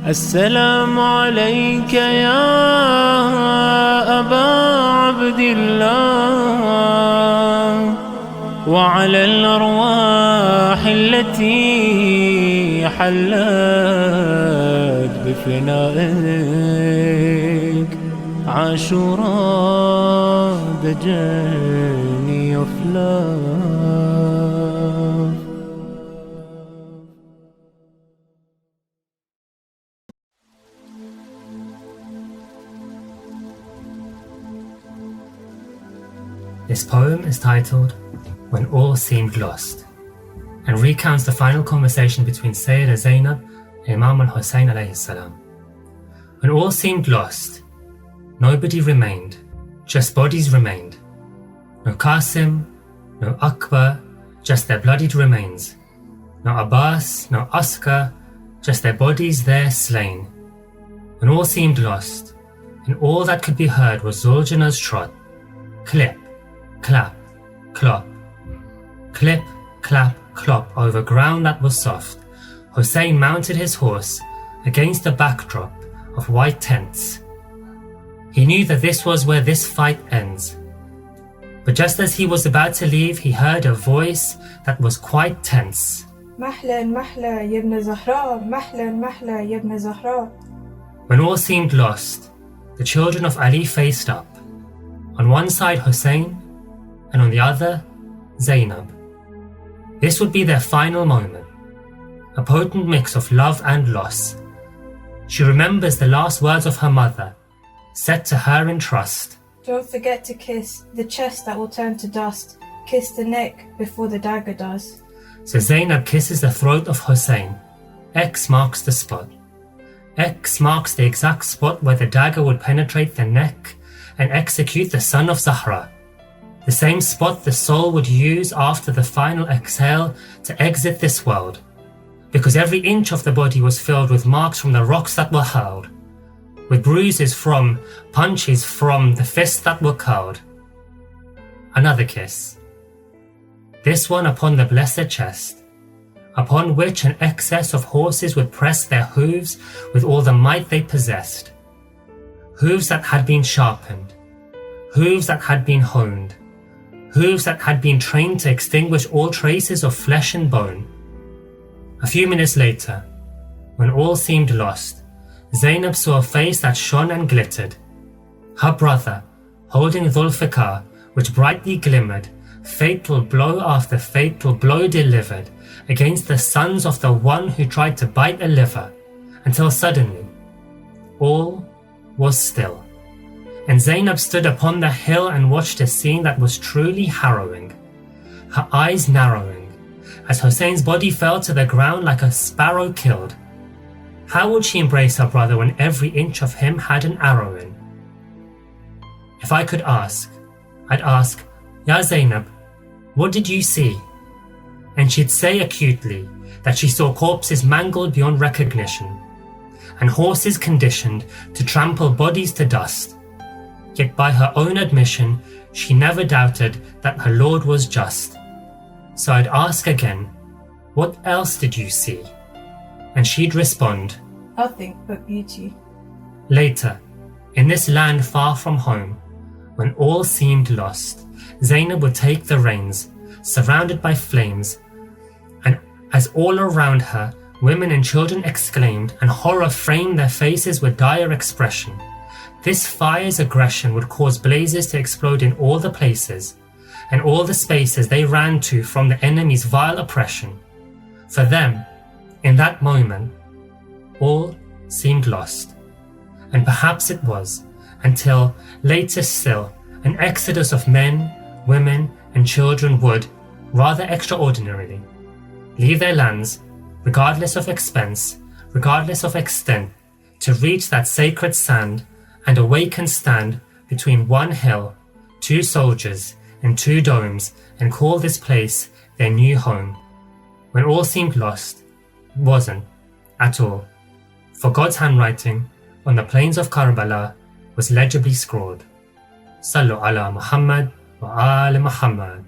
السلام عليك يا أبا عبد الله وعلى الأرواح التي حلت بفنائك. Ashura, the journey of love. This poem is titled When All Seemed Lost and recounts the final conversation between Sayyidu Zainab and Imam al-Husayn alayhi salam. When all seemed lost, nobody remained, just bodies remained. No Qasim, no Akbar, just their bloodied remains. No Abbas, no Askar, just their bodies there slain. When all seemed lost, and all that could be heard was Zuljanah's trot. Clip, clap, clop. Clip, clap, clop over ground that was soft. Hussein mounted his horse against a backdrop of white tents. He knew that this was where this fight ends. But just as he was about to leave, he heard a voice that was quite tense. Mahlan, mahla, ya ibn Zahra, mahlan, mahla, ya ibn Zahra. When all seemed lost, the children of Ali faced up. On one side Hussein, and on the other, Zainab. This would be their final moment, a potent mix of love and loss. She remembers the last words of her mother, said to her in trust. Don't forget to kiss the chest that will turn to dust. Kiss the neck before the dagger does. So Zainab kisses the throat of Hussein. X marks the spot. X marks the exact spot where the dagger would penetrate the neck and execute the son of Zahra. The same spot the soul would use after the final exhale to exit this world. Because every inch of the body was filled with marks from the rocks that were hurled, with bruises from, punches from the fists that were curled. Another kiss. This one upon the blessed chest, upon which an excess of horses would press their hooves with all the might they possessed. Hooves that had been sharpened, hooves that had been honed, hooves that had been trained to extinguish all traces of flesh and bone. A few minutes later, when all seemed lost, Zainab saw a face that shone and glittered. Her brother, holding Dhul-Fiqar, which brightly glimmered, fatal blow after fatal blow delivered against the sons of the one who tried to bite a liver, until suddenly, all was still. And Zainab stood upon the hill and watched a scene that was truly harrowing, her eyes narrowing, as Hussein's body fell to the ground like a sparrow killed. How would she embrace her brother when every inch of him had an arrow in? If I could ask, I'd ask, Ya Zainab, what did you see? And she'd say acutely that she saw corpses mangled beyond recognition, and horses conditioned to trample bodies to dust. Yet by her own admission, she never doubted that her Lord was just. So I'd ask again, what else did you see? And she'd respond, Nothing but beauty. Later, in this land far from home, when all seemed lost, Zainab would take the reins, surrounded by flames, and as all around her, women and children exclaimed, and horror framed their faces with dire expression. This fire's aggression would cause blazes to explode in all the places, and all the spaces they ran to from the enemy's vile oppression. For them, in that moment, all seemed lost. And perhaps it was, until, later still, an exodus of men, women, and children would, rather extraordinarily, leave their lands, regardless of expense, regardless of extent, to reach that sacred sand and awake and stand between one hill, two soldiers, and two domes, and call this place their new home. When all seemed lost, it wasn't, at all, for God's handwriting on the plains of Karbala was legibly scrawled. Sallu ala Muhammad wa ala Muhammad.